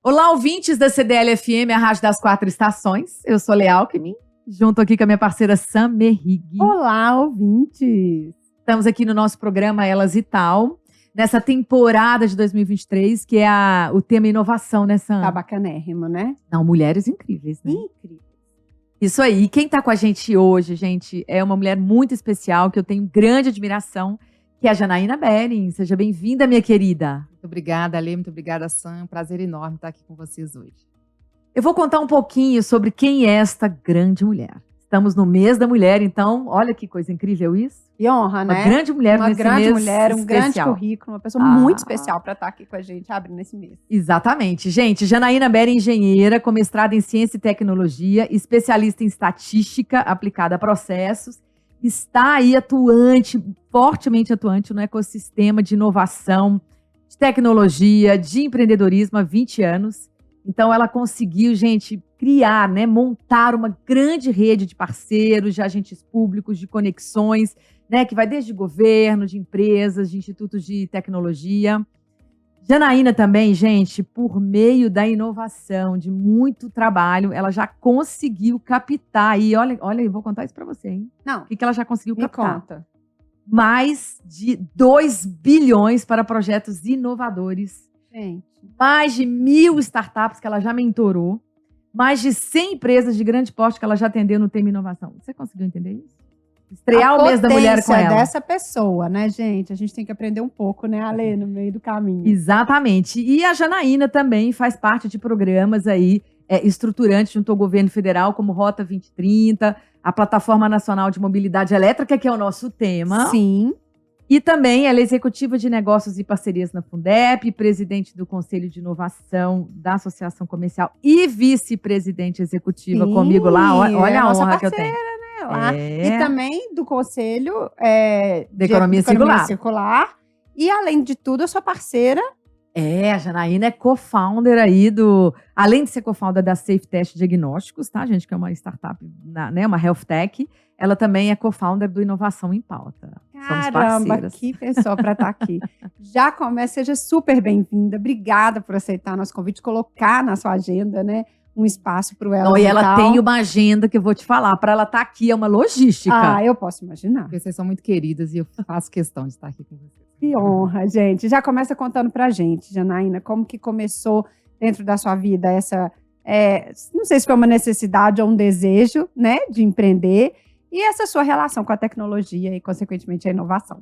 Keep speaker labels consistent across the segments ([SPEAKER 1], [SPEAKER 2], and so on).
[SPEAKER 1] Olá, ouvintes da CDL-FM, a Rádio das Quatro Estações. Eu sou Leal Alckmin, junto aqui com a minha parceira Sam Merrig.
[SPEAKER 2] Olá, ouvintes!
[SPEAKER 1] Estamos aqui no nosso programa Elas e Tal, nessa temporada de 2023, que é o tema inovação, né, Sam?
[SPEAKER 2] Tá bacanérrimo, né?
[SPEAKER 1] Não, mulheres incríveis, né?
[SPEAKER 2] Incrível.
[SPEAKER 1] Isso aí. E quem tá com a gente hoje, gente, é uma mulher muito especial, que eu tenho grande admiração, que é a Janaína Bering. Seja bem-vinda, minha querida.
[SPEAKER 3] Muito obrigada, Lê. Muito obrigada, Sam. Prazer enorme estar aqui com vocês hoje.
[SPEAKER 1] Eu vou contar um pouquinho sobre quem é esta grande mulher. Estamos no mês da mulher, então, olha que coisa incrível isso.
[SPEAKER 2] E honra, né?
[SPEAKER 1] Uma grande mulher
[SPEAKER 2] Uma
[SPEAKER 1] nesse
[SPEAKER 2] grande
[SPEAKER 1] mês
[SPEAKER 2] mulher, um grande
[SPEAKER 1] especial.
[SPEAKER 2] currículo, uma pessoa muito especial para estar aqui com a gente, abrindo esse mês.
[SPEAKER 1] Exatamente. Gente, Janaína Bering é engenheira, com mestrado em ciência e tecnologia, especialista em estatística aplicada a processos, está aí fortemente atuante no ecossistema de inovação, de tecnologia, de empreendedorismo há 20 anos. Então, ela conseguiu, gente, criar, né, montar uma grande rede de parceiros, de agentes públicos, de conexões, né, que vai desde governo, de empresas, de institutos de tecnologia. Janaína também, gente, por meio da inovação, de muito trabalho, ela já conseguiu captar aí, olha, eu vou contar isso para você, hein?
[SPEAKER 2] Não.
[SPEAKER 1] O que ela já conseguiu captar?
[SPEAKER 2] Me conta.
[SPEAKER 1] Mais de 2 bilhões para projetos inovadores.
[SPEAKER 2] Gente.
[SPEAKER 1] Mais de 1.000 startups que ela já mentorou. Mais de 100 empresas de grande porte que ela já atendeu no tema inovação. Você conseguiu entender isso? Estrear o mês da mulher com ela.
[SPEAKER 2] Dessa pessoa, né, gente? A gente tem que aprender um pouco, né, Ale, no meio do caminho.
[SPEAKER 1] Exatamente. E a Janaína também faz parte de programas aí estruturantes junto ao governo federal, como Rota 2030, a Plataforma Nacional de Mobilidade Elétrica, que é o nosso tema.
[SPEAKER 2] Sim.
[SPEAKER 1] E também ela é executiva de negócios e parcerias na Fundep, presidente do Conselho de Inovação da Associação Comercial e vice-presidente executiva comigo lá. Olha a honra que eu tenho.
[SPEAKER 2] Lá. E também do Conselho
[SPEAKER 1] de Economia
[SPEAKER 2] Circular. E, além de tudo, eu sou parceira.
[SPEAKER 1] A Janaína é co-founder aí além de ser co-founder da Safe Test Diagnósticos, tá, gente? Que é uma startup, né, uma health tech. Ela também é co-founder do Inovação em Pauta.
[SPEAKER 2] Caramba, que pessoa para estar aqui. Já começa, seja super bem-vinda. Obrigada por aceitar nosso convite, colocar na sua agenda, né? Um espaço para o Elas.
[SPEAKER 1] E ela tem uma agenda que eu vou te falar. Para ela estar aqui é uma logística.
[SPEAKER 2] Ah, eu posso imaginar.
[SPEAKER 3] Porque vocês são muito queridas e eu faço questão de estar aqui com vocês.
[SPEAKER 2] Que honra, gente. Já começa contando pra gente, Janaína, como que começou dentro da sua vida essa... não sei se foi uma necessidade ou um desejo, né, de empreender. E essa sua relação com a tecnologia e, consequentemente, a inovação.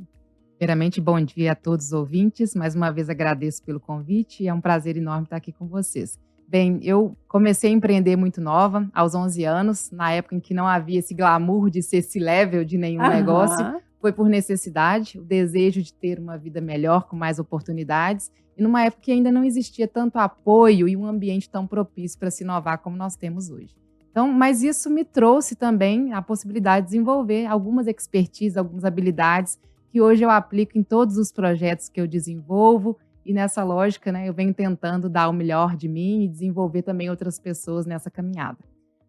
[SPEAKER 3] Primeiramente, bom dia a todos os ouvintes. Mais uma vez agradeço pelo convite e é um prazer enorme estar aqui com vocês. Bem, eu comecei a empreender muito nova, aos 11 anos, na época em que não havia esse glamour de ser C-level de nenhum negócio. Foi por necessidade, o desejo de ter uma vida melhor, com mais oportunidades. E numa época que ainda não existia tanto apoio e um ambiente tão propício para se inovar como nós temos hoje. Então, mas isso me trouxe também a possibilidade de desenvolver algumas expertises, algumas habilidades que hoje eu aplico em todos os projetos que eu desenvolvo. E nessa lógica, né, eu venho tentando dar o melhor de mim e desenvolver também outras pessoas nessa caminhada.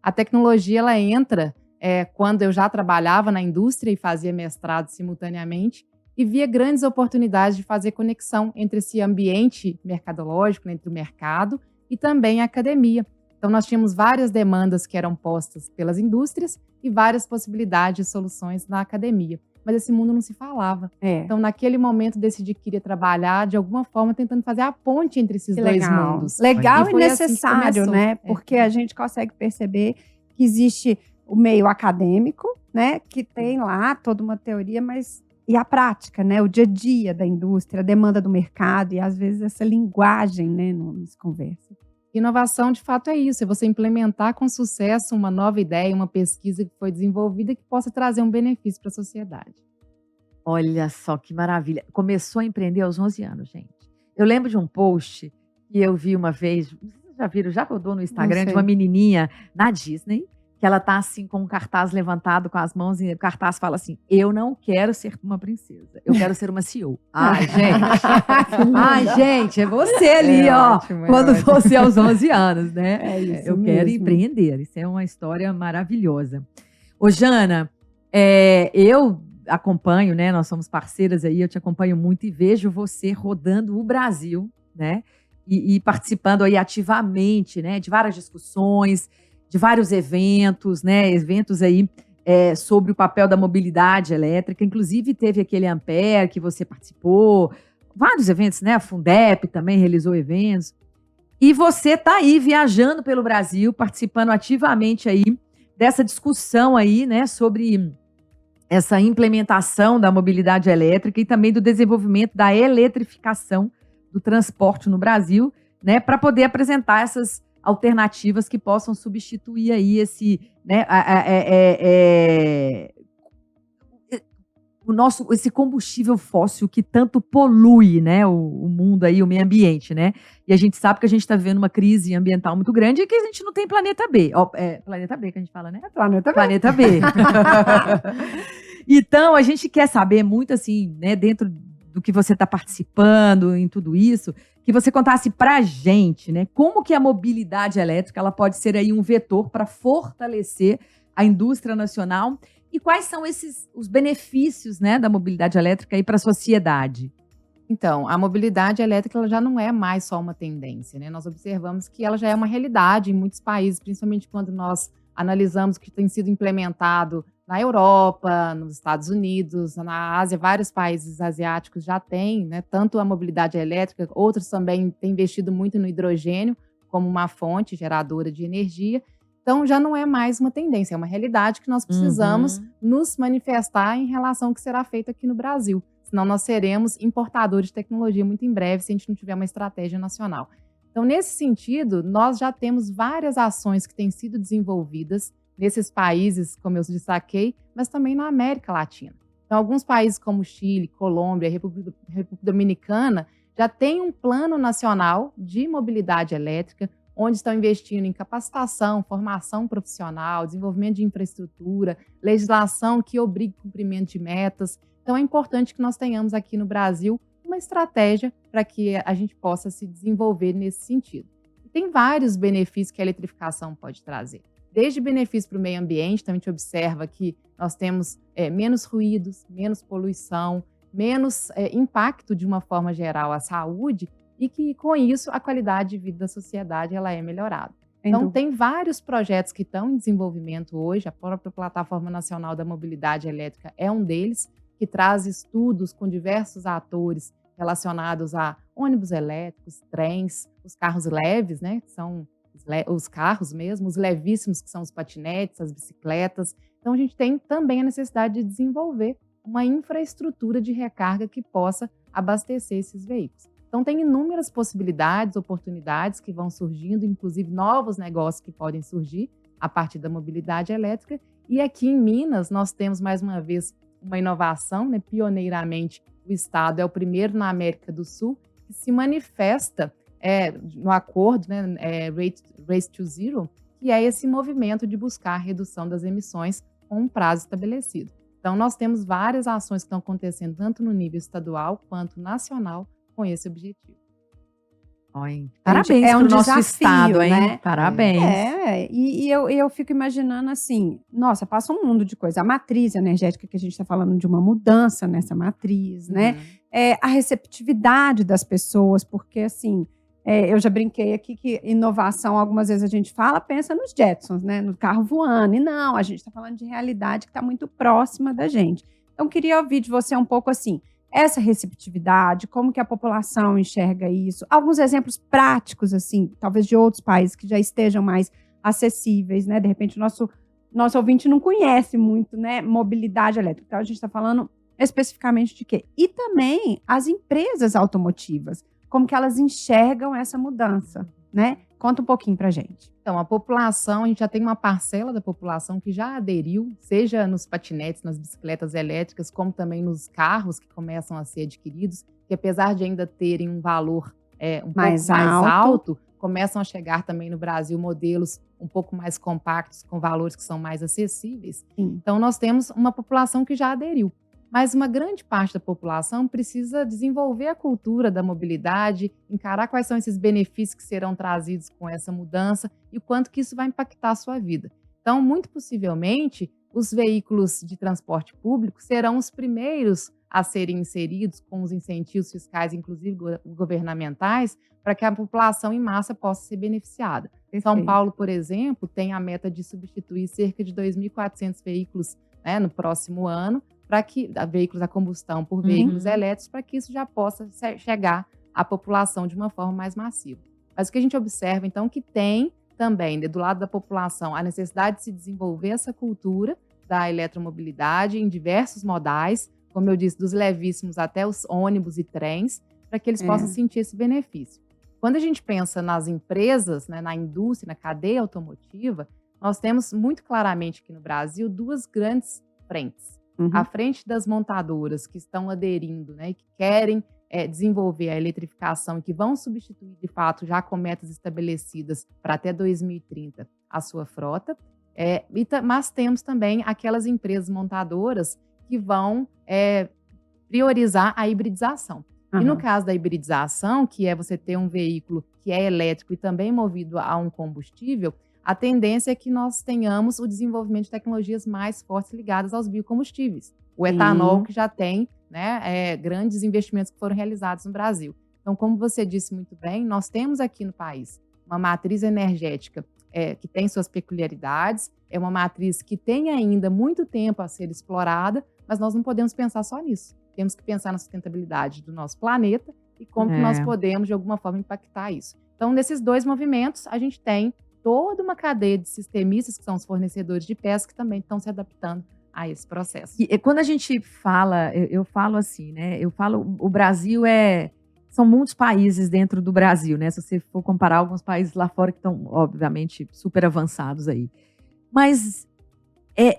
[SPEAKER 3] A tecnologia, ela entra quando eu já trabalhava na indústria e fazia mestrado simultaneamente e via grandes oportunidades de fazer conexão entre esse ambiente mercadológico, entre o mercado e também a academia. Então, nós tínhamos várias demandas que eram postas pelas indústrias e várias possibilidades de soluções na academia. Mas esse mundo não se falava. Então, naquele momento, decidi que queria trabalhar de alguma forma, tentando fazer a ponte entre esses dois mundos.
[SPEAKER 2] Legal e necessário, assim, né? Porque a gente consegue perceber que existe o meio acadêmico, né? Que tem lá toda uma teoria, mas... E a prática, né? O dia a dia da indústria, a demanda do mercado e, às vezes, essa linguagem, né? Nas conversas.
[SPEAKER 3] Inovação, de fato, é isso. É você implementar com sucesso uma nova ideia, uma pesquisa que foi desenvolvida que possa trazer um benefício para a sociedade.
[SPEAKER 1] Olha só que maravilha. Começou a empreender aos 11 anos, gente. Eu lembro de um post que eu vi uma vez, vocês já viram, já rodou no Instagram, de uma menininha na Disney, que ela tá assim com um cartaz levantado com as mãos e o cartaz fala assim: eu não quero ser uma princesa, eu quero ser uma CEO. Ai, gente. Ai, gente, é você ali, ó. Ótimo, quando você aos 11 anos, né?
[SPEAKER 2] É isso
[SPEAKER 1] eu
[SPEAKER 2] mesmo.
[SPEAKER 1] Quero empreender. Isso é uma história maravilhosa. Ô, Jana, eu acompanho, né? Nós somos parceiras aí, eu te acompanho muito e vejo você rodando o Brasil, né? e participando aí ativamente, né, de várias discussões, de vários eventos, né, eventos aí sobre o papel da mobilidade elétrica. Inclusive teve aquele Ampere que você participou, vários eventos, né, a Fundep também realizou eventos. E você está aí viajando pelo Brasil, participando ativamente aí dessa discussão aí, né, sobre essa implementação da mobilidade elétrica e também do desenvolvimento da eletrificação do transporte no Brasil, né, para poder apresentar essas alternativas que possam substituir aí esse, né, esse combustível fóssil que tanto polui, né, o mundo aí, o meio ambiente, né? E a gente sabe que a gente está vivendo uma crise ambiental muito grande e que a gente não tem planeta B. Planeta B que a gente fala, né?
[SPEAKER 2] Planeta B.
[SPEAKER 1] Planeta B. Então, a gente quer saber muito, assim, né, dentro do que você está participando em tudo isso, que você contasse pra gente, né, como que a mobilidade elétrica ela pode ser aí um vetor para fortalecer a indústria nacional e quais são os benefícios, né, da mobilidade elétrica aí para a sociedade.
[SPEAKER 3] Então, a mobilidade elétrica ela já não é mais só uma tendência, né? Nós observamos que ela já é uma realidade em muitos países, principalmente quando nós analisamos que tem sido implementado na Europa, nos Estados Unidos, na Ásia, vários países asiáticos já têm, né, tanto a mobilidade elétrica, outros também têm investido muito no hidrogênio como uma fonte geradora de energia. Então, já não é mais uma tendência, é uma realidade que nós precisamos nos manifestar em relação ao que será feito aqui no Brasil. Senão, nós seremos importadores de tecnologia muito em breve, se a gente não tiver uma estratégia nacional. Então, nesse sentido, nós já temos várias ações que têm sido desenvolvidas nesses países, como eu destaquei, mas também na América Latina. Então, alguns países como Chile, Colômbia, República Dominicana, já têm um plano nacional de mobilidade elétrica, onde estão investindo em capacitação, formação profissional, desenvolvimento de infraestrutura, legislação que obrigue o cumprimento de metas. Então, é importante que nós tenhamos aqui no Brasil uma estratégia para que a gente possa se desenvolver nesse sentido. E tem vários benefícios que a eletrificação pode trazer. Desde benefício para o meio ambiente, então a gente observa que nós temos menos ruídos, menos poluição, menos impacto de uma forma geral à saúde e que, com isso, a qualidade de vida da sociedade ela é melhorada. Então, tem vários projetos que estão em desenvolvimento hoje. A própria Plataforma Nacional da Mobilidade Elétrica é um deles, que traz estudos com diversos atores relacionados a ônibus elétricos, trens, os carros leves, né, que são os carros mesmo, os levíssimos, que são os patinetes, as bicicletas. Então, a gente tem também a necessidade de desenvolver uma infraestrutura de recarga que possa abastecer esses veículos. Então, tem inúmeras possibilidades, oportunidades que vão surgindo, inclusive novos negócios que podem surgir a partir da mobilidade elétrica. E aqui em Minas, nós temos, mais uma vez, uma inovação, né? Pioneiramente, o Estado é o primeiro na América do Sul que se manifesta no acordo, né, Race to Zero, que é esse movimento de buscar a redução das emissões com um prazo estabelecido. Então, nós temos várias ações que estão acontecendo, tanto no nível estadual quanto nacional, com esse objetivo.
[SPEAKER 1] Parabéns para o nosso estado, hein? Né? Parabéns.
[SPEAKER 2] E eu fico imaginando assim, nossa, passa um mundo de coisa. A matriz energética, que a gente está falando de uma mudança nessa matriz, né? A receptividade das pessoas, porque assim, eu já brinquei aqui que inovação, algumas vezes a gente pensa nos Jetsons, né? No carro voando. E não, a gente está falando de realidade que está muito próxima da gente. Então, queria ouvir de você um pouco assim, essa receptividade, como que a população enxerga isso, alguns exemplos práticos, assim, talvez de outros países que já estejam mais acessíveis, né? De repente, o nosso ouvinte não conhece muito, né, mobilidade elétrica. Então, a gente está falando especificamente de quê? E também as empresas automotivas, como que elas enxergam essa mudança, né? Conta um pouquinho pra gente.
[SPEAKER 3] Então, a população, a gente já tem uma parcela da população que já aderiu, seja nos patinetes, nas bicicletas elétricas, como também nos carros que começam a ser adquiridos, que apesar de ainda terem um valor pouco mais alto, começam a chegar também no Brasil modelos um pouco mais compactos, com valores que são mais acessíveis. Então, nós temos uma população que já aderiu. Mas uma grande parte da população precisa desenvolver a cultura da mobilidade, encarar quais são esses benefícios que serão trazidos com essa mudança e o quanto que isso vai impactar a sua vida. Então, muito possivelmente, os veículos de transporte público serão os primeiros a serem inseridos com os incentivos fiscais, inclusive governamentais, para que a população em massa possa ser beneficiada. São Paulo, por exemplo, tem a meta de substituir cerca de 2.400 veículos, né, no próximo ano, para que veículos a combustão por veículos elétricos, para que isso já possa chegar à população de uma forma mais massiva. Mas o que a gente observa, então, que tem também, do lado da população, a necessidade de se desenvolver essa cultura da eletromobilidade em diversos modais, como eu disse, dos levíssimos até os ônibus e trens, para que eles possam sentir esse benefício. Quando a gente pensa nas empresas, né, na indústria, na cadeia automotiva, nós temos muito claramente aqui no Brasil duas grandes frentes. A frente das montadoras que estão aderindo, né, e que querem desenvolver a eletrificação e que vão substituir, de fato, já com metas estabelecidas para até 2030 a sua frota. Mas temos também aquelas empresas montadoras que vão priorizar a hibridização. E no caso da hibridização, que é você ter um veículo que é elétrico e também movido a um combustível, a tendência é que nós tenhamos o desenvolvimento de tecnologias mais fortes ligadas aos biocombustíveis. O etanol, que já tem, né, grandes investimentos que foram realizados no Brasil. Então, como você disse muito bem, nós temos aqui no país uma matriz energética que tem suas peculiaridades, é uma matriz que tem ainda muito tempo a ser explorada, mas nós não podemos pensar só nisso. Temos que pensar na sustentabilidade do nosso planeta e como que nós podemos, de alguma forma, impactar isso. Então, nesses dois movimentos, a gente tem toda uma cadeia de sistemistas, que são os fornecedores de peças, que também estão se adaptando a esse processo.
[SPEAKER 1] E quando a gente fala, eu falo assim, né? Eu falo, o Brasil são muitos países dentro do Brasil, né? Se você for comparar alguns países lá fora que estão, obviamente, super avançados aí. Mas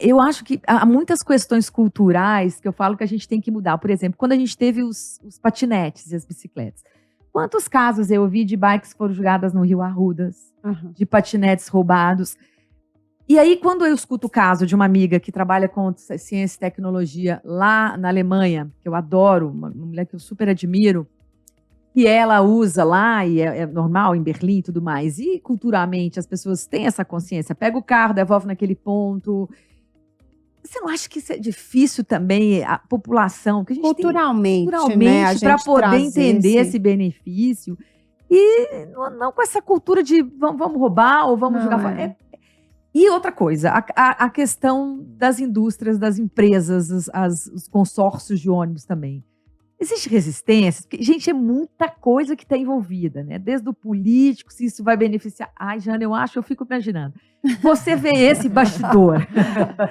[SPEAKER 1] eu acho que há muitas questões culturais que eu falo que a gente tem que mudar. Por exemplo, quando a gente teve os patinetes e as bicicletas. Quantos casos eu ouvi de bikes que foram jogadas no Rio Arrudas, de patinetes roubados? E aí, quando eu escuto o caso de uma amiga que trabalha com ciência e tecnologia lá na Alemanha, que eu adoro, uma mulher que eu super admiro, que ela usa lá, e é normal em Berlim e tudo mais, e culturalmente as pessoas têm essa consciência, pega o carro, devolve naquele ponto. Você não acha que isso é difícil também, a população? Que a gente
[SPEAKER 2] culturalmente,
[SPEAKER 1] né, para poder entender esse benefício. E não com essa cultura de vamos roubar ou vamos jogar fora. E outra coisa, a questão das indústrias, das empresas, os consórcios de ônibus também. Existe resistência? Porque, gente, é muita coisa que está envolvida, né? Desde o político, se isso vai beneficiar. Ai, Jana, eu fico imaginando. Você vê esse bastidor.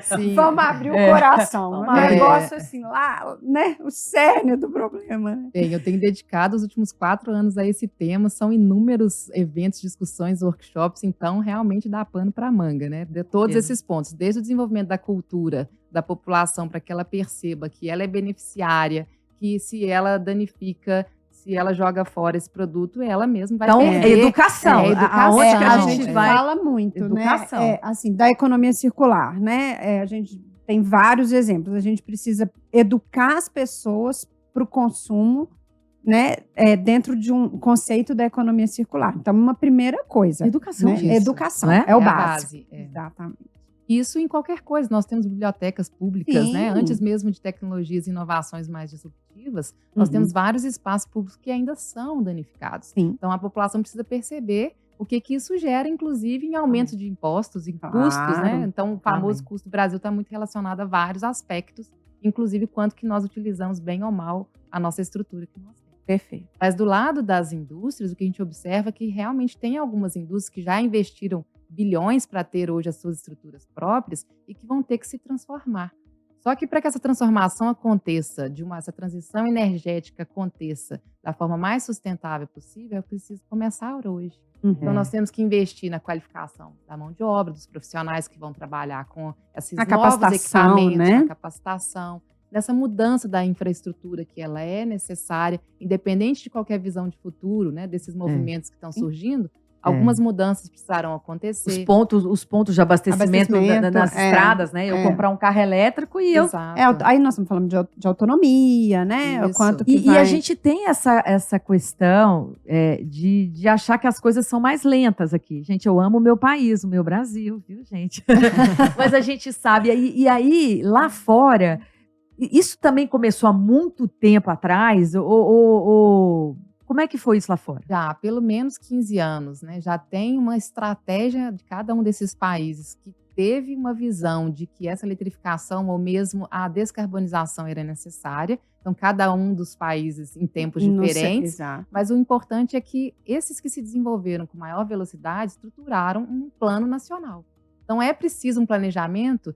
[SPEAKER 2] Sim. Vamos abrir o coração. Um negócio assim, lá, né? O cerne do problema. Né?
[SPEAKER 3] Bem, eu tenho dedicado os últimos 4 anos a esse tema. São inúmeros eventos, discussões, workshops. Então, realmente dá pano para manga, né? De todos esses pontos. Desde o desenvolvimento da cultura da população, para que ela perceba que ela é beneficiária, que se ela danifica, se ela joga fora esse produto, ela mesma vai perder.
[SPEAKER 1] Educação.
[SPEAKER 2] Aonde que a gente fala muito, educação, né? Assim, da economia circular, né? A gente tem vários exemplos. A gente precisa educar as pessoas para o consumo, né? Dentro de um conceito da economia circular. Então, uma primeira coisa.
[SPEAKER 1] Educação.
[SPEAKER 2] Né? Educação. É o básico.
[SPEAKER 3] Base.
[SPEAKER 2] Exatamente.
[SPEAKER 3] Isso em qualquer coisa. Nós temos bibliotecas públicas, né? Antes mesmo de tecnologias e inovações mais disruptivas, nós temos vários espaços públicos que ainda são danificados. Então, a população precisa perceber o que isso gera, inclusive, em aumento de impostos e custos, né? Então, o famoso custo do Brasil está muito relacionado a vários aspectos, inclusive quanto que nós utilizamos bem ou mal a nossa estrutura que nós temos.
[SPEAKER 1] Perfeito.
[SPEAKER 3] Mas do lado das indústrias, o que a gente observa é que realmente tem algumas indústrias que já investiram bilhões para ter hoje as suas estruturas próprias e que vão ter que se transformar. Só que para que essa transformação aconteça, essa transição energética aconteça da forma mais sustentável possível, é preciso começar hoje. Então, nós temos que investir na qualificação da mão de obra, dos profissionais que vão trabalhar com esses novos equipamentos, né? A capacitação, nessa mudança da infraestrutura que ela é necessária, independente de qualquer visão de futuro, né, desses movimentos que estão surgindo. Algumas mudanças precisaram acontecer.
[SPEAKER 1] Os pontos de abastecimento nas estradas, né? Eu comprar um carro elétrico e
[SPEAKER 2] aí nós estamos falando de autonomia, né? O quanto que
[SPEAKER 1] e a gente tem essa questão de achar que as coisas são mais lentas aqui. Gente, eu amo o meu país, o meu Brasil, viu, gente? Mas a gente sabe. E aí, lá fora, isso também começou há muito tempo atrás, como é que foi isso lá fora?
[SPEAKER 3] Já há pelo menos 15 anos, né? Já tem uma estratégia de cada um desses países que teve uma visão de que essa eletrificação ou mesmo a descarbonização era necessária. Então, cada um dos países em tempos diferentes. Mas o importante é que esses que se desenvolveram com maior velocidade estruturaram um plano nacional. Então, é preciso um planejamento.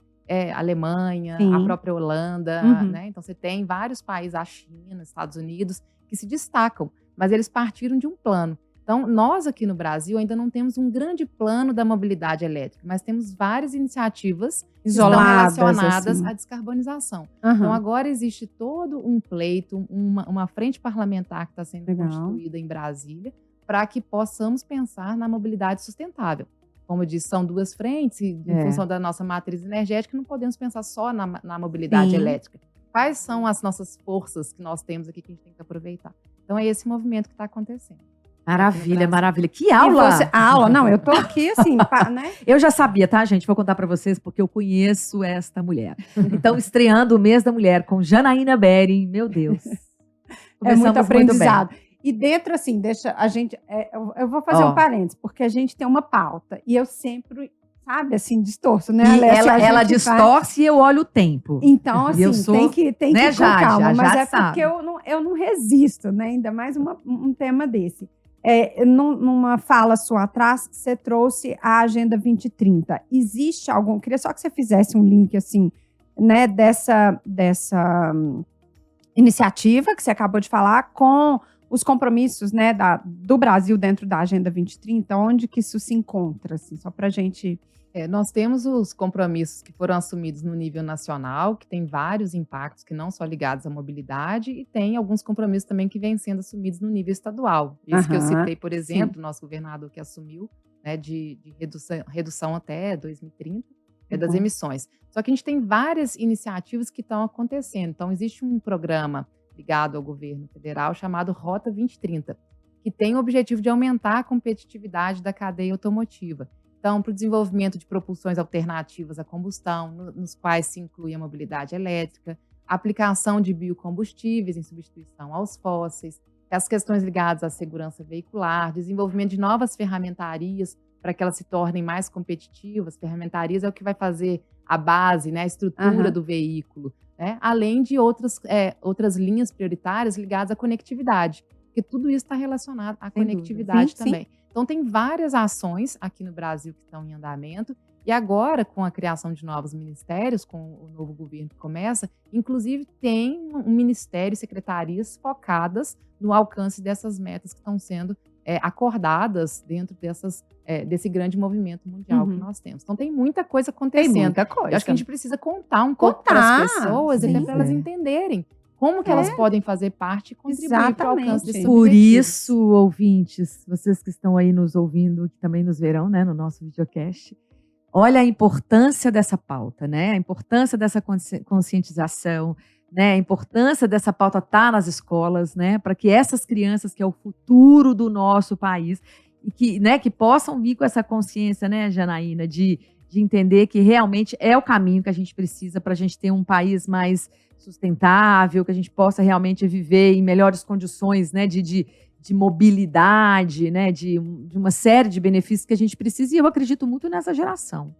[SPEAKER 3] Alemanha, a própria Holanda, né? Então, você tem vários países, a China, Estados Unidos, que se destacam. Mas eles partiram de um plano. Então, nós aqui no Brasil ainda não temos um grande plano da mobilidade elétrica, mas temos várias iniciativas isoladas, que estão relacionadas à descarbonização. Então, agora existe todo um pleito, uma frente parlamentar que está sendo constituída em Brasília para que possamos pensar na mobilidade sustentável. Como eu disse, são duas frentes e em função da nossa matriz energética, não podemos pensar só na mobilidade elétrica. Quais são as nossas forças que nós temos aqui que a gente tem que aproveitar? Então, é esse movimento que está acontecendo.
[SPEAKER 1] Maravilha, maravilha. Que aula!
[SPEAKER 2] Aula, não, eu tô aqui assim, né?
[SPEAKER 1] Eu já sabia, tá, gente? Vou contar para vocês, porque eu conheço esta mulher. Então, estreando o Mês da Mulher com Janaína Bering, meu Deus.
[SPEAKER 2] É muito aprendizado. E dentro, assim, deixa a gente... eu vou fazer um parênteses, porque a gente tem uma pauta. E eu sempre... Sabe, assim, distorço, né?
[SPEAKER 1] E ela distorce e eu olho o tempo.
[SPEAKER 2] Então, assim, tem que ir com calma. Mas
[SPEAKER 1] porque
[SPEAKER 2] eu não resisto, né? Ainda mais um tema desse. Numa fala sua atrás, você trouxe a Agenda 2030. Existe algum... Queria só que você fizesse um link, assim, né? Dessa iniciativa que você acabou de falar com os compromissos, né, do Brasil dentro da Agenda 2030, onde que isso se encontra, assim, só para a gente...
[SPEAKER 3] Nós temos os compromissos que foram assumidos no nível nacional, que tem vários impactos que não só ligados à mobilidade, e tem alguns compromissos também que vêm sendo assumidos no nível estadual. Esse que eu citei, por exemplo, o nosso governador que assumiu, né, de redução até 2030 das emissões. Só que a gente tem várias iniciativas que estão acontecendo. Então, existe um programa ligado ao governo federal chamado Rota 2030, que tem o objetivo de aumentar a competitividade da cadeia automotiva. Então, para o desenvolvimento de propulsões alternativas à combustão, nos quais se inclui a mobilidade elétrica, a aplicação de biocombustíveis em substituição aos fósseis, as questões ligadas à segurança veicular, desenvolvimento de novas ferramentarias para que elas se tornem mais competitivas. Ferramentarias é o que vai fazer a base, né, a estrutura do veículo, né? Além de outras linhas prioritárias ligadas à conectividade, porque tudo isso está relacionado à conectividade também. Sim. Então, tem várias ações aqui no Brasil que estão em andamento. E agora, com a criação de novos ministérios, com o novo governo que começa, inclusive tem um ministério e secretarias focadas no alcance dessas metas que estão sendo acordadas dentro desse grande movimento mundial que nós temos. Então, tem muita coisa acontecendo.
[SPEAKER 2] Tem muita coisa.
[SPEAKER 3] Eu acho que a gente precisa contar um pouco para as pessoas, até para elas entenderem como que elas podem fazer parte e contribuir para o alcance desse objetivo.
[SPEAKER 1] Por isso, ouvintes, vocês que estão aí nos ouvindo, que também nos verão, né, no nosso videocast, olha a importância dessa pauta, né? A importância dessa conscientização, né? A importância dessa pauta estar nas escolas, né? Para que essas crianças, que é o futuro do nosso país, e que, né, que possam vir com essa consciência, né, Janaína, de entender que realmente é o caminho que a gente precisa para a gente ter um país mais sustentável, que a gente possa realmente viver em melhores condições, né, de mobilidade, né, de uma série de benefícios que a gente precisa, e eu acredito muito nessa geração.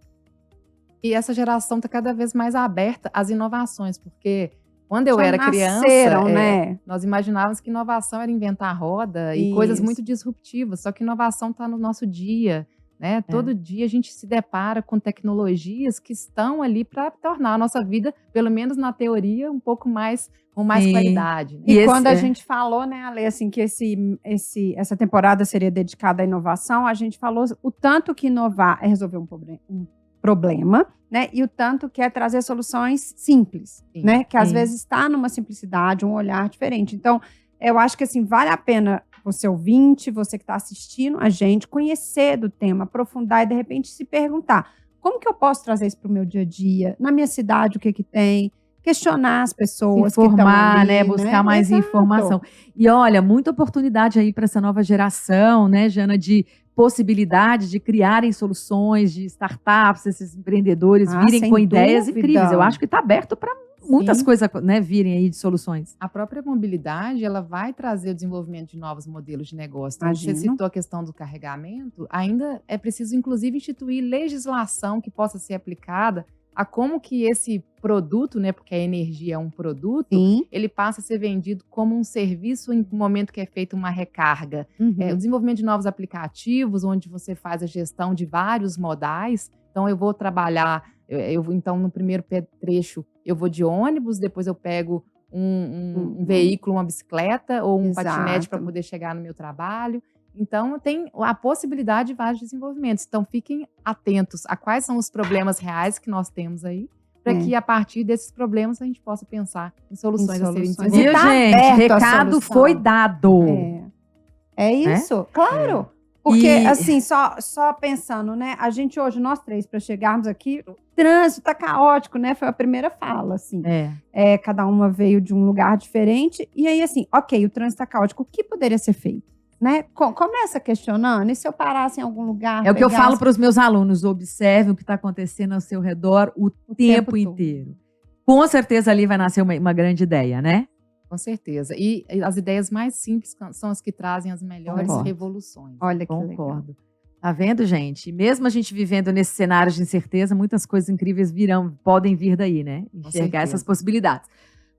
[SPEAKER 3] E essa geração está cada vez mais aberta às inovações, porque quando eu era criança,
[SPEAKER 2] né?
[SPEAKER 3] Nós imaginávamos que inovação era inventar a roda e coisas muito disruptivas, só que inovação está no nosso dia, né? Todo dia a gente se depara com tecnologias que estão ali para tornar a nossa vida, pelo menos na teoria, um pouco mais com mais qualidade. Né?
[SPEAKER 2] E quando a gente falou, né, Ale, assim, que essa temporada seria dedicada à inovação, a gente falou o tanto que inovar é resolver um problema, né? E o tanto que é trazer soluções simples, né? Que às vezes está numa simplicidade, um olhar diferente. Então, eu acho que assim, vale a pena você ouvinte, você que está assistindo a gente, conhecer do tema, aprofundar e de repente se perguntar, como que eu posso trazer isso para o meu dia a dia? Na minha cidade, o que que tem? Questionar as pessoas
[SPEAKER 1] informar,
[SPEAKER 2] que estão ali,
[SPEAKER 1] né? Buscar mais
[SPEAKER 2] Exato.
[SPEAKER 1] informação. E olha, muita oportunidade aí para essa nova geração, né, Jana, de possibilidade de criarem soluções, de startups, esses empreendedores virem
[SPEAKER 2] sem
[SPEAKER 1] com ideias
[SPEAKER 2] dúvida.
[SPEAKER 1] incríveis. Eu acho que está aberto para muitas
[SPEAKER 3] Sim.
[SPEAKER 1] coisas, né, virem aí de soluções.
[SPEAKER 3] A própria mobilidade, ela vai trazer o desenvolvimento de novos modelos de negócio. Então, você
[SPEAKER 2] Imagino.
[SPEAKER 3] citou a questão do carregamento, ainda é preciso, inclusive, instituir legislação que possa ser aplicada a como que esse produto, né, porque a energia é um produto,
[SPEAKER 2] Sim.
[SPEAKER 3] ele passa a ser vendido como um serviço em momento que é feita uma recarga.
[SPEAKER 2] Uhum.
[SPEAKER 3] O desenvolvimento de novos aplicativos, onde você faz a gestão de vários modais. Então, eu vou trabalhar, então, no primeiro trecho, eu vou de ônibus, depois eu pego um veículo, uma bicicleta ou um patinete para poder chegar no meu trabalho. Então, tem a possibilidade de vários desenvolvimentos. Então, fiquem atentos a quais são os problemas reais que nós temos aí, para que, a partir desses problemas, a gente possa pensar em soluções a serem
[SPEAKER 2] soluções.
[SPEAKER 1] Viu,
[SPEAKER 3] desenvolvidas.
[SPEAKER 2] tá
[SPEAKER 1] gente?
[SPEAKER 2] aberto a
[SPEAKER 1] Recado
[SPEAKER 2] solução.
[SPEAKER 1] foi dado.
[SPEAKER 2] É isso, claro. Porque, assim, só pensando, né? A gente hoje, nós três, para chegarmos aqui, o trânsito tá caótico, né? Foi a primeira fala, assim. Cada uma veio de um lugar diferente. E aí, assim, ok, o trânsito tá caótico. O que poderia ser feito? Né? Começa questionando. E se eu parasse em algum lugar?
[SPEAKER 1] É o que eu falo para os meus alunos. Observe o que está acontecendo ao seu redor o tempo inteiro. Com certeza ali vai nascer uma grande ideia, né?
[SPEAKER 3] Com certeza. E as ideias mais simples são as que trazem as melhores revoluções.
[SPEAKER 2] Olha que
[SPEAKER 1] Concordo.
[SPEAKER 2] legal.
[SPEAKER 1] Tá vendo, gente? Mesmo a gente vivendo nesse cenário de incerteza, muitas coisas incríveis podem vir daí, né? Enxergar essas possibilidades.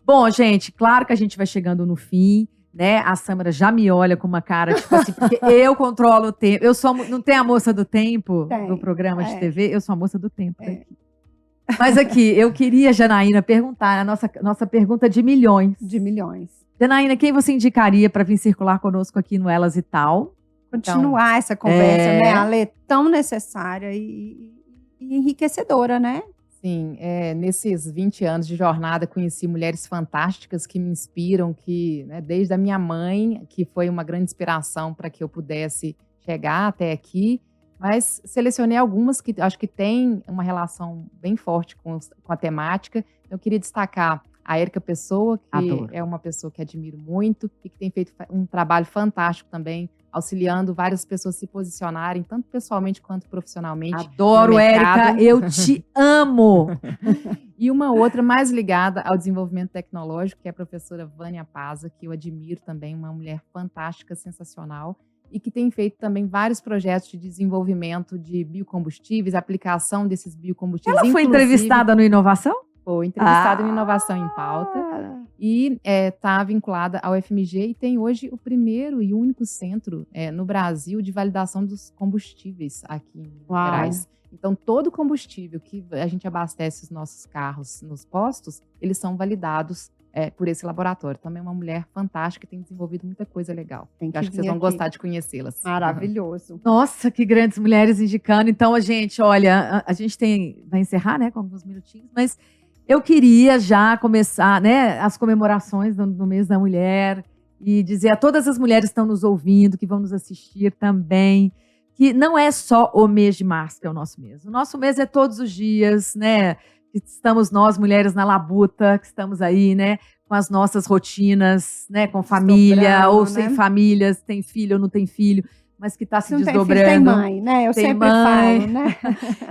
[SPEAKER 1] Bom, gente, claro que a gente vai chegando no fim, né? A Sâmara já me olha com uma cara, tipo assim, porque eu controlo o tempo. Não tem a moça do tempo no programa de TV? Eu sou a moça do tempo. Mas aqui, eu queria, Janaína, perguntar a nossa pergunta de milhões.
[SPEAKER 2] De milhões.
[SPEAKER 1] Janaína, quem você indicaria para vir circular conosco aqui no Elas e Tal?
[SPEAKER 2] Continuar essa conversa, né, Ale? Tão necessária e enriquecedora, né?
[SPEAKER 3] Sim, nesses 20 anos de jornada, conheci mulheres fantásticas que me inspiram, desde a minha mãe, que foi uma grande inspiração para que eu pudesse chegar até aqui, mas selecionei algumas que acho que têm uma relação bem forte com a temática. Eu queria destacar a Érica Pessoa, que é uma pessoa que admiro muito e que tem feito um trabalho fantástico também, auxiliando várias pessoas a se posicionarem, tanto pessoalmente quanto profissionalmente.
[SPEAKER 1] Adoro, Érica, eu te amo!
[SPEAKER 3] E uma outra mais ligada ao desenvolvimento tecnológico, que é a professora Vânia Paza, que eu admiro também, uma mulher fantástica, sensacional, e que tem feito também vários projetos de desenvolvimento de biocombustíveis, aplicação desses biocombustíveis.
[SPEAKER 1] Ela foi entrevistada no Inovação?
[SPEAKER 3] Foi entrevistada no Inovação em Pauta e está vinculada ao FMG e tem hoje o primeiro e único centro no Brasil de validação dos combustíveis aqui em Minas Gerais. Então, todo combustível que a gente abastece os nossos carros nos postos, eles são validados por esse laboratório. Também é uma mulher fantástica que tem desenvolvido muita coisa legal. Acho que vocês vão gostar de conhecê-las.
[SPEAKER 2] Maravilhoso.
[SPEAKER 1] Nossa, que grandes mulheres indicando. Então, a gente vai encerrar, né, com alguns minutinhos, mas eu queria já começar, né, as comemorações no mês da mulher e dizer a todas as mulheres que estão nos ouvindo, que vão nos assistir também, que não é só o mês de março que é o nosso mês. O nosso mês é todos os dias, né? Estamos nós, mulheres na labuta, que estamos aí, né, com as nossas rotinas, né, com família ou sem família, tem filho ou não tem filho, mas que está se desdobrando.
[SPEAKER 2] Tem mãe, né? Eu sempre falo, né?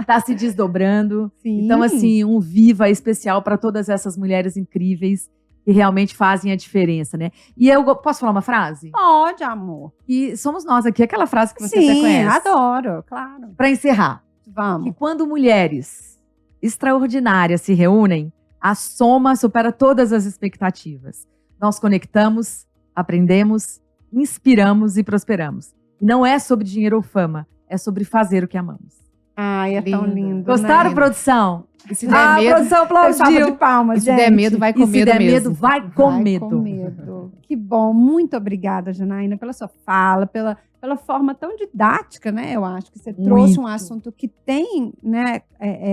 [SPEAKER 1] Está se desdobrando.
[SPEAKER 2] Sim.
[SPEAKER 1] Então, assim, um viva especial para todas essas mulheres incríveis que realmente fazem a diferença, né? E eu posso falar uma frase?
[SPEAKER 2] Pode, amor.
[SPEAKER 1] E somos nós aqui, aquela frase que você
[SPEAKER 2] até
[SPEAKER 1] conhece.
[SPEAKER 2] Sim, adoro, claro.
[SPEAKER 1] Para encerrar.
[SPEAKER 2] Vamos.
[SPEAKER 1] Que quando mulheres extraordinárias se reúnem, a soma supera todas as expectativas. Nós conectamos, aprendemos, inspiramos e prosperamos. E não é sobre dinheiro ou fama, é sobre fazer o que amamos.
[SPEAKER 2] Ai, é tão lindo.
[SPEAKER 1] Gostaram,
[SPEAKER 2] né?
[SPEAKER 1] produção?
[SPEAKER 3] E se der medo,
[SPEAKER 1] produção aplaudiu.
[SPEAKER 2] De palmas,
[SPEAKER 3] e se der medo, vai com medo mesmo.
[SPEAKER 1] E se der medo, vai com medo.
[SPEAKER 2] Que bom. Muito obrigada, Janaína, pela sua fala, pela forma tão didática, né? Eu acho que você trouxe um assunto que tem, né,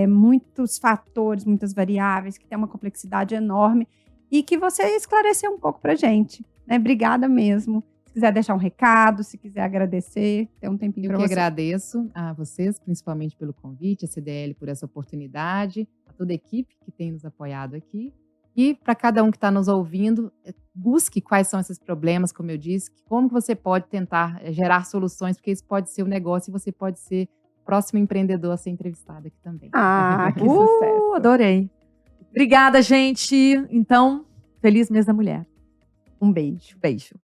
[SPEAKER 2] muitos fatores, muitas variáveis, que tem uma complexidade enorme e que você esclareceu um pouco pra gente, né? Obrigada mesmo. Se quiser deixar um recado, se quiser agradecer, tem um tempinho para
[SPEAKER 3] Eu que
[SPEAKER 2] você.
[SPEAKER 3] agradeço a vocês, principalmente pelo convite, a CDL por essa oportunidade, a toda a equipe que tem nos apoiado aqui. E para cada um que está nos ouvindo, busque quais são esses problemas, como eu disse, como que você pode tentar gerar soluções, porque isso pode ser um negócio e você pode ser o próximo empreendedor a ser entrevistado aqui também.
[SPEAKER 2] Ah, que sucesso.
[SPEAKER 1] Adorei. Obrigada, gente. Então, feliz mês da mulher.
[SPEAKER 2] Um beijo.
[SPEAKER 1] Beijo.